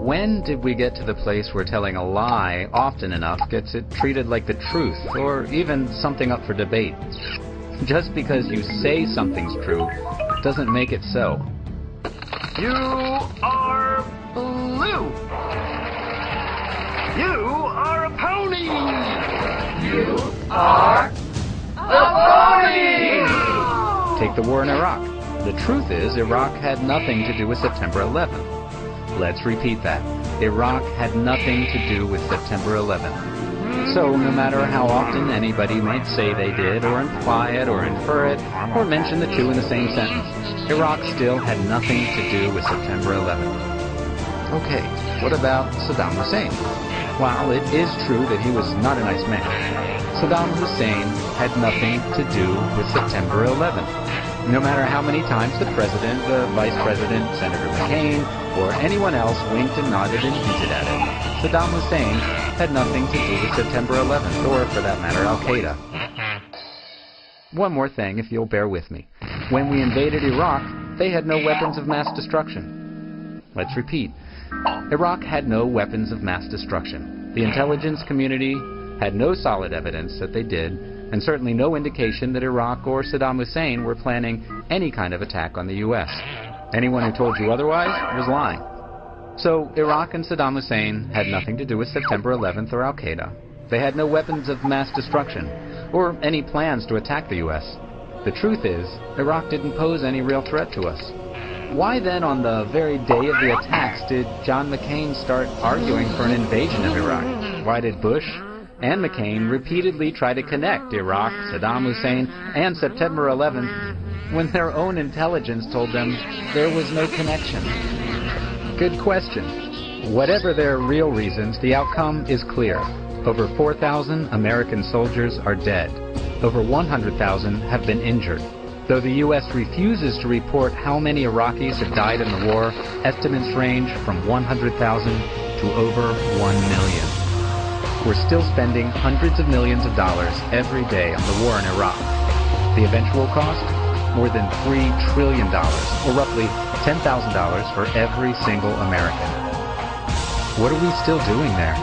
When did we get to the place where telling a lie often enough gets it treated like the truth, or even something up for debate? Just because you say something's true doesn't make it so. You are blue. You are a pony. You are a pony! Take the war in Iraq. The truth is, Iraq had nothing to do with September 11th. Let's repeat that. Iraq had nothing to do with September 11th. So no matter how often anybody might say they did, or imply it, or infer it, or mention the two in the same sentence, Iraq still had nothing to do with September 11th. Okay, what about Saddam Hussein? While it is true that he was not a nice man, Saddam Hussein had nothing to do with September 11th. No matter how many times the president, the vice president, Senator McCain, or anyone else winked and nodded and hinted at it, Saddam Hussein had nothing to do with September 11th, or for that matter, Al-Qaeda. One more thing, if you'll bear with me. When we invaded Iraq, they had no weapons of mass destruction. Let's repeat. Iraq had no weapons of mass destruction. The intelligence community had no solid evidence that they did, and certainly no indication that Iraq or Saddam Hussein were planning any kind of attack on the U.S. Anyone who told you otherwise was lying. So Iraq and Saddam Hussein had nothing to do with September 11th or Al-Qaeda. They had no weapons of mass destruction, or any plans to attack the U.S. The truth is, Iraq didn't pose any real threat to us. Why then, on the very day of the attacks, did John McCain start arguing for an invasion of Iraq? Why did Bush and McCain repeatedly try to connect Iraq, Saddam Hussein, and September 11th when their own intelligence told them there was no connection? Good question. Whatever their real reasons, the outcome is clear. Over 4,000 American soldiers are dead. Over 100,000 have been injured. Though the U.S. refuses to report how many Iraqis have died in the war, estimates range from 100,000 to over 1 million. We're still spending hundreds of millions of dollars every day on the war in Iraq. The eventual cost? More than $3 trillion, or roughly $10,000 for every single American. What are we still doing there?